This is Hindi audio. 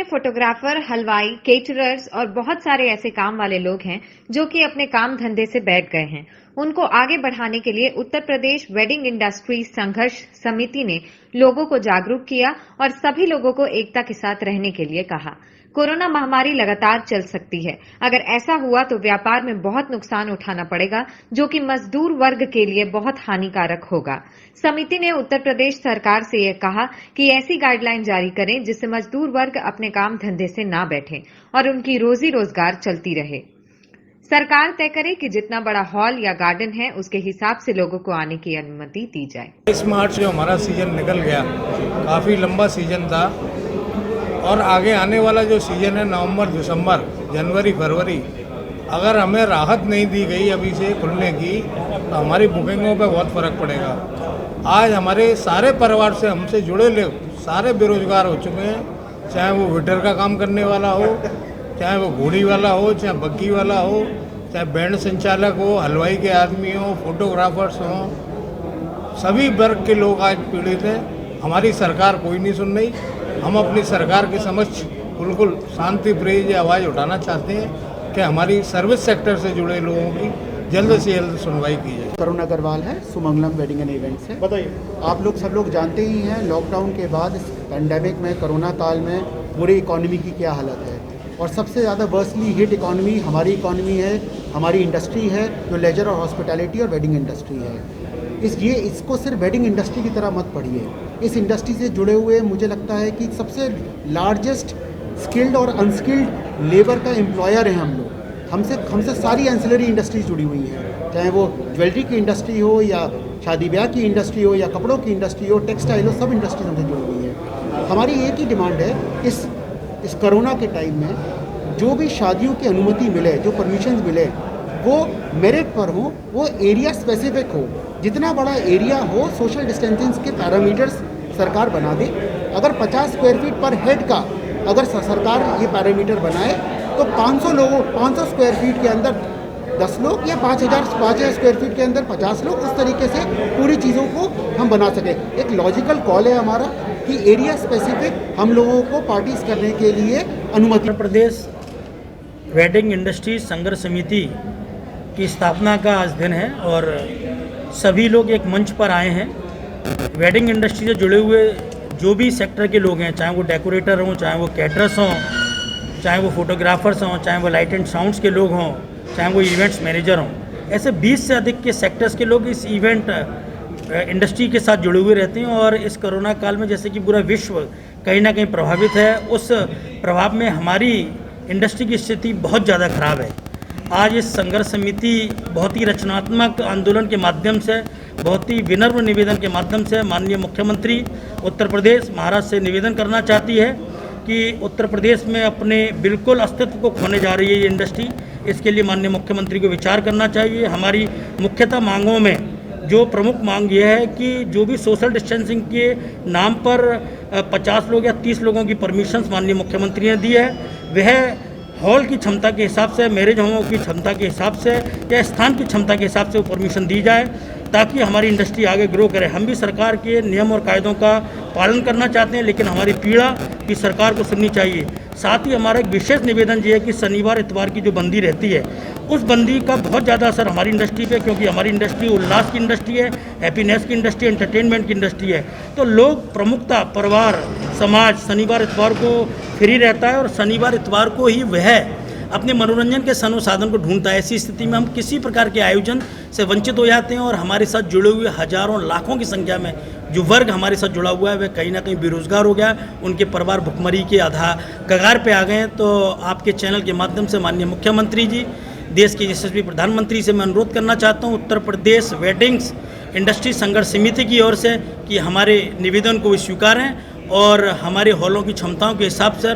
में फोटोग्राफर, हलवाई, केटरर्स और बहुत सारे ऐसे काम वाले लोग हैं जो कि अपने काम धंधे से बैठ गए हैं। उनको आगे बढ़ाने के लिए उत्तर प्रदेश वेडिंग इंडस्ट्री संघर्ष समिति ने लोगों को जागरूक किया और सभी लोगों को एकता के साथ रहने के लिए कहा। कोरोना महामारी लगातार चल सकती है। अगर ऐसा हुआ तो व्यापार में बहुत नुकसान उठाना पड़ेगा, जो कि मजदूर वर्ग के लिए बहुत हानिकारक होगा। समिति ने उत्तर प्रदेश सरकार से यह कहा कि ऐसी गाइडलाइन जारी करें जिससे मजदूर वर्ग अपने काम धंधे से ना बैठे और उनकी रोजी रोजगार चलती रहे। सरकार तय करे कि जितना बड़ा हॉल या गार्डन है उसके हिसाब से लोगों को आने की अनुमति दी जाए। इस मार्च जो हमारा सीजन निकल गया, काफ़ी लंबा सीजन था और आगे आने वाला जो सीजन है नवंबर, दिसंबर, जनवरी, फरवरी, अगर हमें राहत नहीं दी गई अभी से खुलने की तो हमारी बुकिंगों पे बहुत फ़र्क पड़ेगा। आज हमारे सारे परिवार से हमसे जुड़े लोग सारे बेरोजगार हो चुके हैं, चाहे वो वेटर का काम करने वाला हो, चाहे वो घोड़ी वाला हो, चाहे बग्गी वाला हो, चाहे बैंड संचालक हो, हलवाई के आदमी हो, फोटोग्राफर्स हों, सभी वर्ग के लोग आज पीड़ित हैं। हमारी सरकार कोई नहीं सुन रही। हम अपनी सरकार के समक्ष बिल्कुल शांति प्रिय आवाज़ उठाना चाहते हैं कि हमारी सर्विस सेक्टर से जुड़े लोगों की जल्द से जल्द सुनवाई की जाए। तरुण अग्रवाल है, सुमंगलम वेडिंग एंड इवेंट्स है। बताइए, आप लोग सब लोग जानते ही हैं लॉकडाउन के बाद इस पैंडेमिक में, कोरोना काल में पूरी इकोनॉमी की क्या हालत है और सबसे ज़्यादा वर्सली हिट इकोनॉमी हमारी इकोनॉमी है, हमारी इंडस्ट्री है जो लेजर और हॉस्पिटैलिटी और वेडिंग इंडस्ट्री है। इसको सिर्फ वेडिंग इंडस्ट्री की तरह मत पढ़िए। इस इंडस्ट्री से जुड़े हुए मुझे लगता है कि सबसे लार्जेस्ट स्किल्ड और अनस्किल्ड लेबर का एम्प्लॉयर है हम लोग। हमसे सारी एंसिलरी इंडस्ट्रीज जुड़ी हुई हैं, चाहे वो ज्वेलरी की इंडस्ट्री हो या शादी ब्याह की इंडस्ट्री हो या कपड़ों की इंडस्ट्री हो, टेक्सटाइल हो, सब इंडस्ट्रीज हमसे जुड़ी हुई हैं। हमारी एक ही डिमांड है, इस कोरोना के टाइम में जो भी शादियों की अनुमति मिले, जो परमिशंस मिले, वो मेरिट पर हो, वो एरिया स्पेसिफिक हो। जितना बड़ा एरिया हो, सोशल डिस्टेंसिंग के पैरामीटर्स सरकार बना दे। अगर 50 स्क्वायर फीट पर हेड का अगर सरकार ये पैरामीटर बनाए तो 500 स्क्वायर फीट के अंदर 10 लोग या 5,000 स्क्वायर फीट के अंदर 50 लोग, उस तरीके से पूरी चीज़ों को हम बना सकें। एक लॉजिकल कॉल है हमारा कि एरिया स्पेसिफिक हम लोगों को पार्टीज करने के लिए अनुमति। उत्तर प्रदेश वेडिंग इंडस्ट्री संघर्ष समिति की स्थापना का आज दिन है और सभी लोग एक मंच पर आए हैं। वेडिंग इंडस्ट्री से जुड़े हुए जो भी सेक्टर के लोग हैं, चाहे वो डेकोरेटर हों, चाहे वो कैटरर्स हों, चाहे वो फोटोग्राफर्स हों, चाहे वो लाइट एंड साउंड्स के लोग हों, चाहे वो इवेंट्स मैनेजर हों, ऐसे 20 से अधिक के सेक्टर्स के लोग इस इवेंट इंडस्ट्री के साथ जुड़े हुए रहते हैं। और इस कोरोना काल में जैसे कि पूरा विश्व कहीं ना कहीं प्रभावित है, उस प्रभाव में हमारी इंडस्ट्री की स्थिति बहुत ज़्यादा ख़राब है। आज इस संघर्ष समिति बहुत ही रचनात्मक आंदोलन के माध्यम से, बहुत ही विनम्र निवेदन के माध्यम से माननीय मुख्यमंत्री उत्तर प्रदेश महाराष्ट्र से निवेदन करना चाहती है कि उत्तर प्रदेश में अपने बिल्कुल अस्तित्व को खोने जा रही है ये इंडस्ट्री। इसके लिए माननीय मुख्यमंत्री को विचार करना चाहिए। हमारी मुख्यतः मांगों में जो प्रमुख मांग ये है कि जो भी सोशल डिस्टेंसिंग के नाम पर 50 लोग या 30 लोगों की परमिशंस माननीय मुख्यमंत्री ने दी है, वह हॉल की क्षमता के हिसाब से, मैरिज होमों की क्षमता के हिसाब से या स्थान की क्षमता के हिसाब से वो परमिशन दी जाए, ताकि हमारी इंडस्ट्री आगे ग्रो करे। हम भी सरकार के नियम और कायदों का पालन करना चाहते हैं, लेकिन हमारी पीड़ा की सरकार को सुननी चाहिए। साथ ही हमारा एक विशेष निवेदन ये है कि शनिवार इतवार की जो बंदी रहती है, उस बंदी का बहुत ज़्यादा असर हमारी इंडस्ट्री पे, क्योंकि हमारी इंडस्ट्री उल्लास की इंडस्ट्री है, हैप्पीनेस की इंडस्ट्री, एंटरटेनमेंट की इंडस्ट्री है। तो लोग प्रमुखता, परिवार, समाज शनिवार इतवार को फ्री रहता है और शनिवार इतवार को ही वह अपने मनोरंजन के संसाधन को ढूंढता है। ऐसी स्थिति में हम किसी प्रकार के आयोजन से वंचित हो जाते हैं और हमारे साथ जुड़े हुए हजारों लाखों की संख्या में जो वर्ग हमारे साथ जुड़ा हुआ है वह कहीं ना कहीं बेरोजगार हो गया, उनके परिवार भुखमरी के कगार पे आ गए हैं। तो आपके चैनल के माध्यम से माननीय मुख्यमंत्री जी, देश के यशस्वी प्रधानमंत्री से मैं अनुरोध करना चाहता हूँ उत्तर प्रदेश वेडिंग्स इंडस्ट्री संघर्ष समिति की ओर से कि हमारे निवेदन को स्वीकारें और हमारे हॉलों की क्षमताओं के हिसाब से